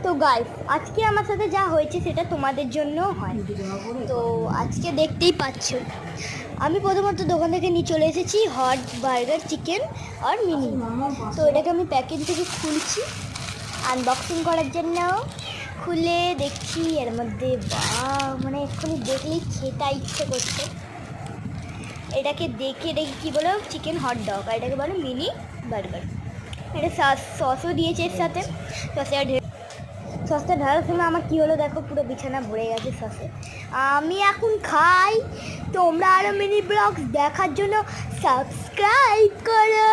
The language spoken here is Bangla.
তো গাইস আজকে আমার সাথে যা হয়েছে সেটা তোমাদের জন্য হয়। তো আজকে দেখতেই পাচ্ছ আমি প্রথমত দোকান থেকে নিয়ে চলে এসেছি হট বার্গার চিকেন আর মিনি। তো এটাকে আমি প্যাকেট থেকে খুলছি আনবক্সিং করার জন্য। খুলে দেখছি এর মধ্যে মানে এক্ষুনি দেখলেই খেতে ইচ্ছে করছে। এটাকে দেখে কী বলো চিকেন হট ডগ, আর এটাকে বলো মিনি বার্গার। এটা সসও দিয়েছে এর সাথে। সসটা ঢালার সময় আমার কী হলো দেখো, পুরো বিছানা ভরে গেছে সসে। আমি এখন খাই। তোমরা আরও মিনি ব্লগস দেখার জন্য সাবস্ক্রাইব করো।